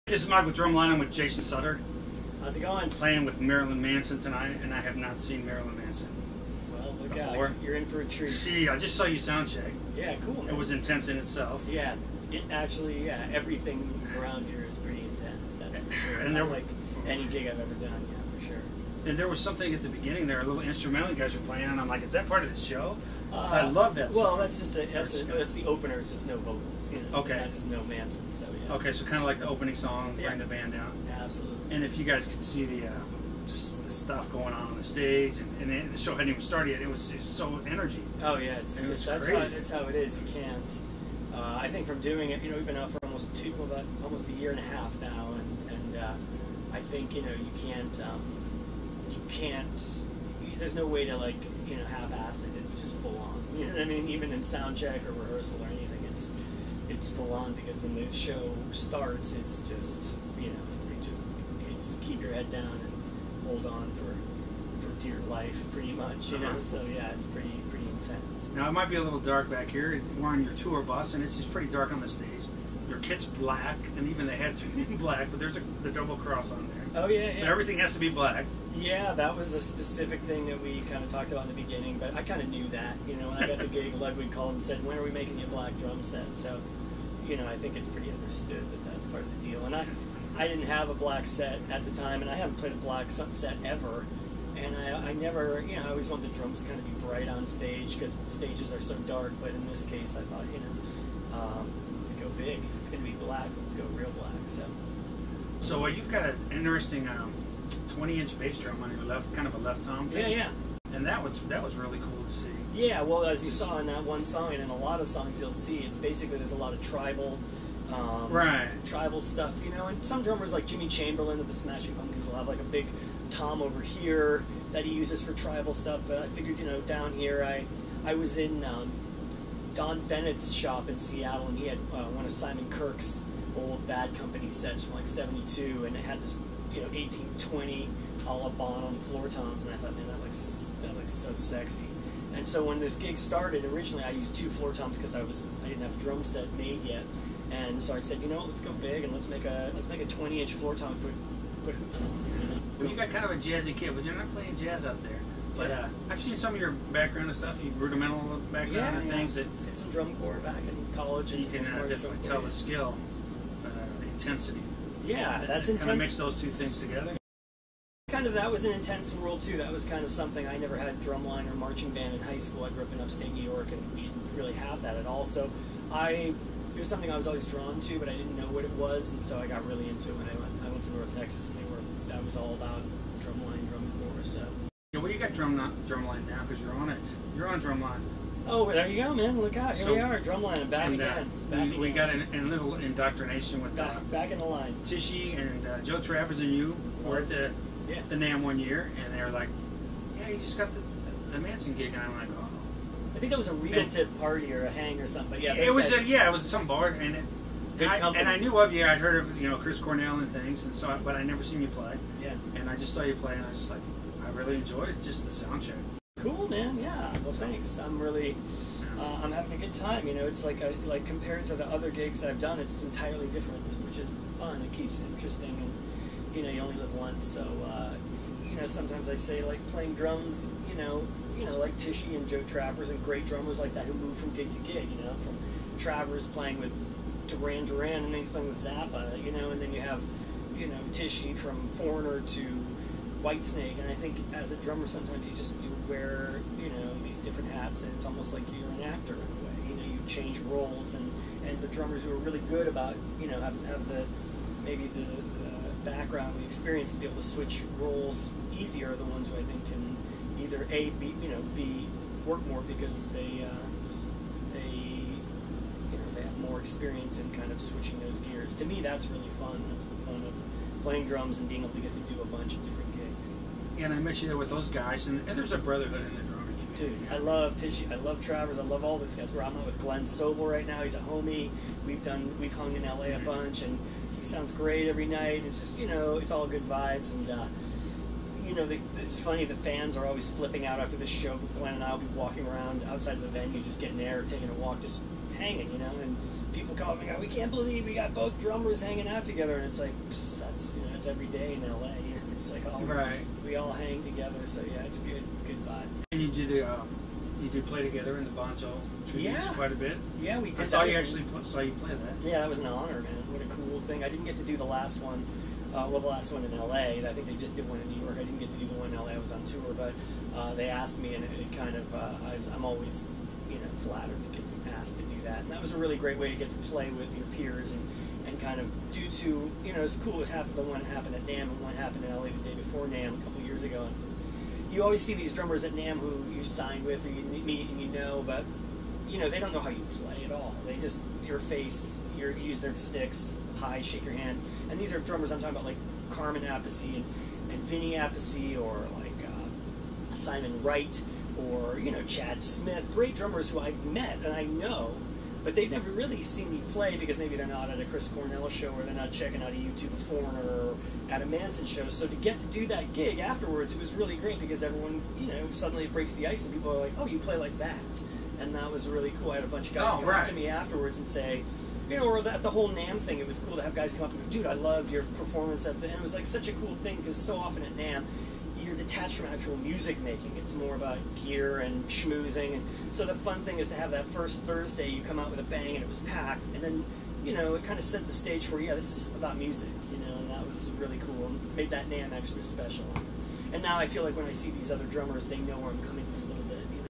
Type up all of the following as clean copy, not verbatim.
This is Mike with DRUMline. I'm with Jason Sutter. How's it going? Playing with Marilyn Manson tonight, and I have not seen Marilyn Manson Well, look before. out. You're in for a treat. See, I just saw you sound check. Yeah, cool, man. It was intense in itself. Yeah, everything around here is pretty intense, that's for sure. And there like any gig I've ever done, yeah, for sure. And there was something at the beginning there, a little instrumental you guys were playing, and I'm like, is that part of the show? I love that song. Well, that's just that's the opener. It's just no vocals, you know. Okay. Not just no Manson, so yeah. Okay, so kind of like the opening song, Yeah. bring the band down. Absolutely. And if you guys could see the just the stuff going on the stage, and the show hadn't even started yet, it was so energy. Oh yeah, it's just that's how it is. You can't. I think from doing it, you know, we've been out for almost a year and a half now, and I think you can't. There's no way to half-ass it. It's just full on. You know what I mean? Even in sound check or rehearsal or anything, it's full on, because when the show starts, it's just it's just keep your head down and hold on for dear life, pretty much. You know. So yeah, it's pretty intense. Now it might be a little dark back here. We're on your tour bus, and it's just pretty dark on the stage. Your kit's black, and even the head's black, but there's the double cross on there. Oh yeah. So everything has to be black. Yeah, that was a specific thing that we kind of talked about in the beginning, but I kind of knew that. You know, when I got the gig, Ludwig called and said, "When are we making you a black drum set?" So, I think it's pretty understood that that's part of the deal. And I didn't have a black set at the time, and I haven't played a black set ever. And I never, I always wanted the drums to kind of be bright on stage, because stages are so dark. But in this case, I thought, let's go big. If it's going to be black, let's go real black. So you've got an interesting 20-inch bass drum on your left, kind of a left tom thing. Yeah. And that was really cool to see. Yeah, well, as you saw in that one song, and in a lot of songs you'll see, it's basically there's a lot of tribal stuff, and some drummers like Jimmy Chamberlain of the Smashing Pumpkins will have like a big tom over here that he uses for tribal stuff, but I figured, down here, I was in Don Bennett's shop in Seattle, and he had one of Simon Kirk's old Bad Company sets from like '72, and it had this 1820 a la Bonham floor toms, and I thought, man, that looks so sexy. And so when this gig started, originally I used 2 floor toms because I didn't have a drum set made yet, and so I said, let's go big and let's make a 20-inch floor tom and put hoops on. Well, you got kind of a jazzy kid, but you're not playing jazz out there. But I've seen some of your background and stuff, your rudimental background and things that did some drum corps back in college, and you can definitely tell the skill, the intensity. Yeah, that's intense. Kind of mix those two things together. That was an intense world too. That was kind of something. I never had drumline or marching band in high school. I grew up in upstate New York, and we didn't really have that at all. So it was something I was always drawn to, but I didn't know what it was, and so I got really into it when I went to North Texas, and that was all about drumline, drum corps. So. Yeah, well, you got drumline now because you're on it. You're on drumline. Oh, there you go, man! Look out, here we are, drumline, and back again. We got a little indoctrination with back in the line. Tishy and Joe Travers and you were at the NAMM one year, and they were like, "Yeah, you just got the Manson gig," and I'm like, "Oh." I think that was a real tip party or a hang or something. But yeah, it was some bar, and I knew of you. I'd heard of Chris Cornell and things, and so but I never seen you play. Yeah. And I just saw you play, and I was just like, I really enjoyed just the sound check. Cool, man. Yeah. Well, thanks. I'm really, I'm having a good time. It's like compared to the other gigs I've done, it's entirely different, which is fun. It keeps it interesting, and you only live once, so sometimes I say like playing drums, like Tishy and Joe Travers and great drummers like that who move from gig to gig. From Travers playing with Duran, and then he's playing with Zappa, and then you have, Tishy from Foreigner to Whitesnake, and I think as a drummer sometimes you wear these different hats, and it's almost like you're an actor in a way. You change roles, and the drummers who are really good about have the background, the experience to be able to switch roles easier are the ones who I think can either be work more because they have more experience in kind of switching those gears. To me, that's really fun. That's the fun of playing drums and being able to get to do a bunch of different gigs. Yeah, and I met you there with those guys, and there's a brotherhood in the drumming community. Dude, I love Tishy, I love Travers, I love all these guys. I'm out with Glenn Sobel right now. He's a homie. We've hung in LA a bunch, and he sounds great every night. It's just it's all good vibes, and it's funny. The fans are always flipping out after the show. With Glenn and I will be walking around outside of the venue, just getting air, taking a walk, just hanging, you know, and people call me, we can't believe we got both drummers hanging out together, and it's like, that's, you know, it's every day in LA, you know, it's like all we all hang together, so yeah, it's good vibe. And you did play together in the Bonzo tributes quite a bit. Yeah, we did. I saw you actually saw you play that. Yeah, that was an honor, man. What a cool thing. I didn't get to do the last one. Well, the last one in LA. I think they just did one in New York. I didn't get to do the one in LA. I was on tour, but they asked me, and it kind of I'm always, you know, flattered to get asked to do that. And that was a really great way to get to play with your peers and kind of due to, you know, it's cool. It happened. The one happened at NAMM, and one happened in LA the day before NAMM a couple years ago. And you always see these drummers at NAMM who you signed with or you meet and you know, but you know, they don't know how you play at all. They just, your face, you use their sticks, hi, shake your hand. And these are drummers I'm talking about, like Carmen Appice and Vinny Appice, or like Simon Wright, or, you know, Chad Smith. Great drummers who I've met and I know, but they've never really seen me play because maybe they're not at a Chris Cornell show, or they're not checking out a YouTube of Foreigner, or at a Manson show. So to get to do that gig afterwards, it was really great because everyone, you know, suddenly it breaks the ice and people are like, oh, you play like that. And that was really cool. I had a bunch of guys come up to me afterwards and say, you know, or the whole NAMM thing, it was cool to have guys come up and go, dude, I loved your performance at the end. It was like such a cool thing because so often at NAMM, you're detached from actual music making. It's more about gear and schmoozing. And so the fun thing is to have that first Thursday, you come out with a bang and it was packed. And then, you know, it kind of set the stage for, yeah, this is about music, you know, and that was really cool and made that NAMM extra special. And now I feel like when I see these other drummers, they know where I'm coming from a little bit. You know?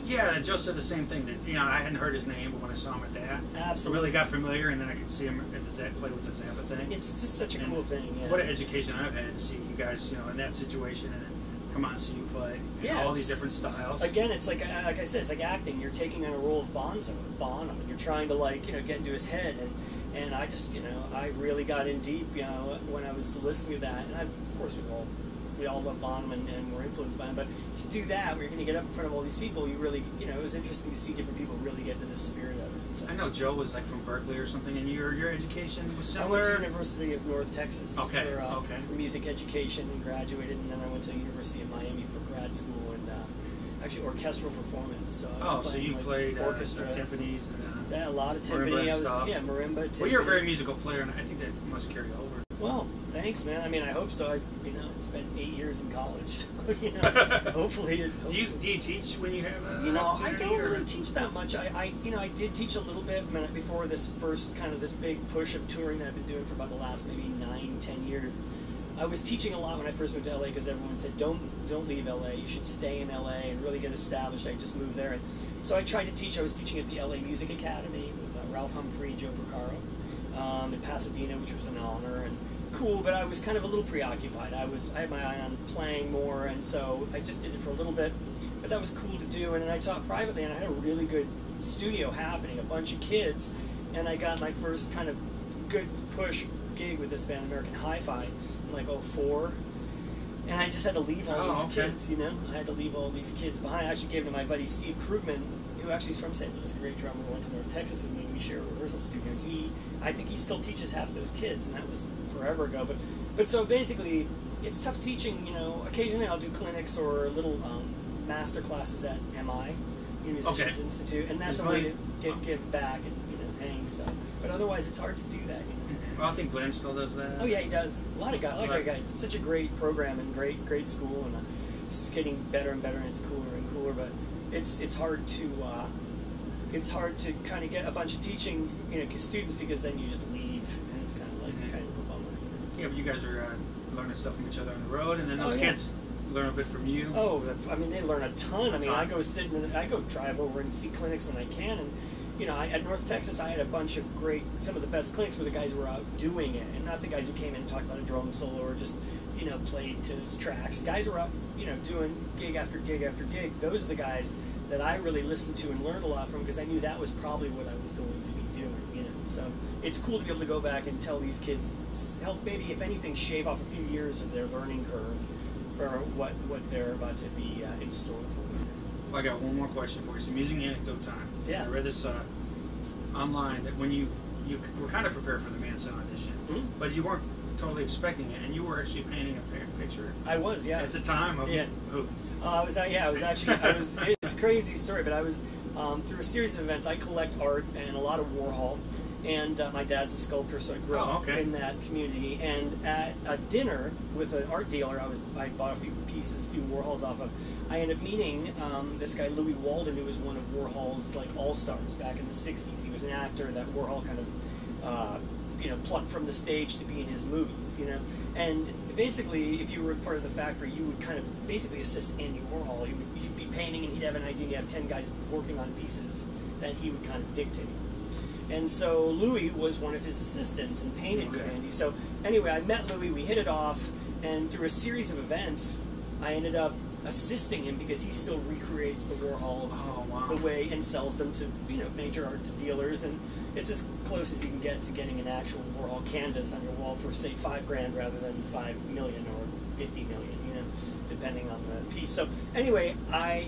Yeah, Joe said the same thing, that, you know, I hadn't heard his name, but when I saw him at that, absolutely, I really got familiar, and then I could see him at the play with the Zappa thing. It's just such a cool thing. Yeah. What an education I've had to see you guys, you know, in that situation, and then come on, see you play. Yeah, all these different styles. Again, it's like I said, it's like acting. You're taking on a role of Bonzo, Bonham, and you're trying to, like, you know, get into his head. And I just, you know, I really got in deep, you know, when I was listening to that. And of course, we all love Bonham and we're influenced by him. But to do that, where you're going to get up in front of all these people, you really, you know, it was interesting to see different people really get into the spirit of it. So. I know Joe was like from Berkeley or something, and your education was similar. I went to the University of North Texas for music education and graduated, and then I went to the University of Miami for grad school and actually orchestral performance. So so you played orchestras, timpanis and a lot of timpani. Marimba. Timpani. Well, you're a very musical player, and I think that must carry over. Well, thanks, man. I mean, I hope so. You know, I spent 8 years in college, so, you know, hopefully. Do you teach when you have you know, I don't really teach that much. I did teach a little bit before this first kind of this big push of touring that I've been doing for about the last maybe 9-10 years. I was teaching a lot when I first moved to LA because everyone said, don't leave LA. You should stay in LA and really get established. I just moved there. And so I tried to teach. I was teaching at the LA Music Academy with Ralph Humphrey and Joe Porcaro in Pasadena, which was an honor and cool, but I was kind of a little preoccupied. I had my eye on playing more, and so I just did it for a little bit. But that was cool to do, and then I taught privately, and I had a really good studio happening, a bunch of kids, and I got my first kind of good push gig with this band, American Hi-Fi, in like 2004. And I just had to leave all these kids, you know? I had to leave all these kids behind. I actually gave them to my buddy Steve Krugman, who actually is from St. Louis, a great drummer, went to North Texas with me. We share a rehearsal studio. I think he still teaches half those kids, and that was forever ago. But so basically, it's tough teaching, you know. Occasionally I'll do clinics or little master classes at MI, Musicians Institute, and that's a way to give back and, you know, hang. So, but otherwise it's hard to do that, you know. Well, I think Glenn still does that. Oh yeah, he does. A lot of guys. It's such a great program and great school, and it's getting better and better, and it's cooler and cooler. But it's hard to kind of get a bunch of teaching, you know, students, because then you just leave, and it's kind of like kind of a bummer. You know? Yeah, but you guys are learning stuff from each other on the road, and then those kids learn a bit from you. Oh, I mean, they learn a ton. I mean, I go drive over and see clinics when I can, and you know, at North Texas, I had a bunch of some of the best clinics were the guys who were out doing it, and not the guys who came in and talked about a drum solo or just, you know, played to his tracks. Guys who were out, you know, doing gig after gig after gig. Those are the guys that I really listened to and learned a lot from, because I knew that was probably what I was going to be doing, you know. So it's cool to be able to go back and tell these kids, help maybe, if anything, shave off a few years of their learning curve for what they're about to be in store for. Well, I got one more question for you. Some music anecdote time. Yeah. I read this online that when you were kind of prepared for the Manson audition, but you weren't totally expecting it, and you were actually painting a picture. I was, yeah. At the time of who? It's a crazy story, but I was through a series of events. I collect art and a lot of Warhol, and my dad's a sculptor, so I grew up in that community. And at a dinner with an art dealer, I bought a few pieces, a few Warhols off of. I ended up meeting this guy Louis Walden, who was one of Warhol's like all-stars back in the '60s. He was an actor that Warhol kind of plucked from the stage to be in his movies, And basically, if you were part of the factory, you would kind of basically assist Andy Warhol. You'd be painting, and he'd have an idea. You'd have 10 guys working on pieces that he would kind of dictate. And so Louis was one of his assistants and painted with Andy. So anyway, I met Louis, we hit it off, and through a series of events, I ended up assisting him because he still recreates the Warhols the way and sells them to major art dealers, and it's as close as you can get to getting an actual Warhol canvas on your wall for say $5,000 rather than $5 million or $50 million, depending on the piece. So anyway,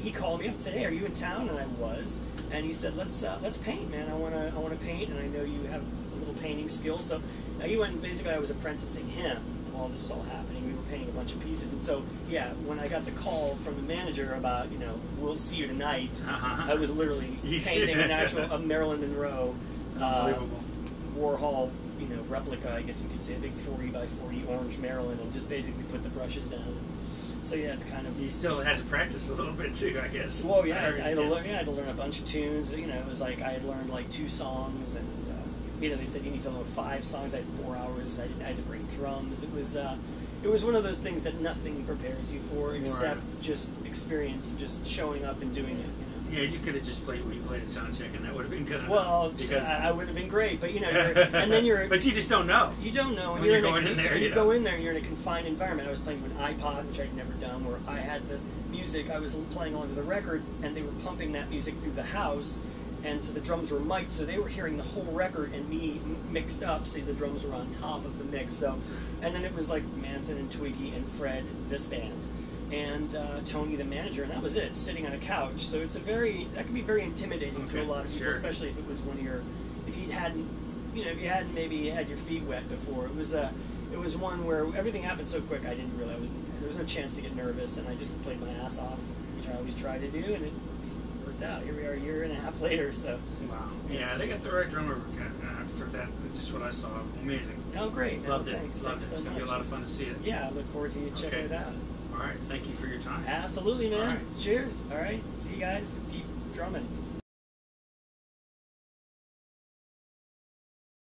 he called me up and said, "Hey, are you in town?" And I was, and he said, "Let's paint, man. I wanna paint, and I know you have a little painting skill." So he went, and basically I was apprenticing him while this was all happening. We were painting a bunch of pieces, and so yeah, when I got the call from the manager about we'll see you tonight, I was literally painting an actual Marilyn Monroe Warhol replica, I guess you could say, a big 40 by 40 orange Marilyn, and just basically put the brushes down. So yeah, it's kind of. You still had to practice a little bit too, I guess. Well, yeah, I had to learn a bunch of tunes. It was like I had learned like 2 songs, and they said you need to learn 5 songs. I had 4 hours. I had to bring drums. It was one of those things that nothing prepares you for except just experience of just showing up and doing it. Yeah, you could have just played what you played at soundcheck, and that would have been good enough. Well, I would have been great, but and then you're. But you just don't know. You don't know. When you're going in there, you go in there, and you're in a confined environment. I was playing with an iPod, which I'd never done, where I had the music. I was playing onto the record, and they were pumping that music through the house, and so the drums were mic'd, so they were hearing the whole record and me mixed up, so the drums were on top of the mix. So, and then it was like Manson and Twiggy and Fred, this band, and Tony, the manager, and that was it, sitting on a couch. So it's that can be very intimidating to a lot of people, especially if it was one of your, if you hadn't maybe had your feet wet before. It was one where everything happened so quick. I didn't realize there was no chance to get nervous, and I just played my ass off, which I always try to do, and it worked out. Here we are, a year and a half later. So wow, yeah, they got the right drummer after that. Just what I saw, amazing. Oh, great! Loved it. Thanks So it's gonna be a lot of fun to see it. Yeah, I look forward to you checking it out. All right, thank you for your time. Absolutely, man. All right. Cheers. All right, see you guys. Keep drumming.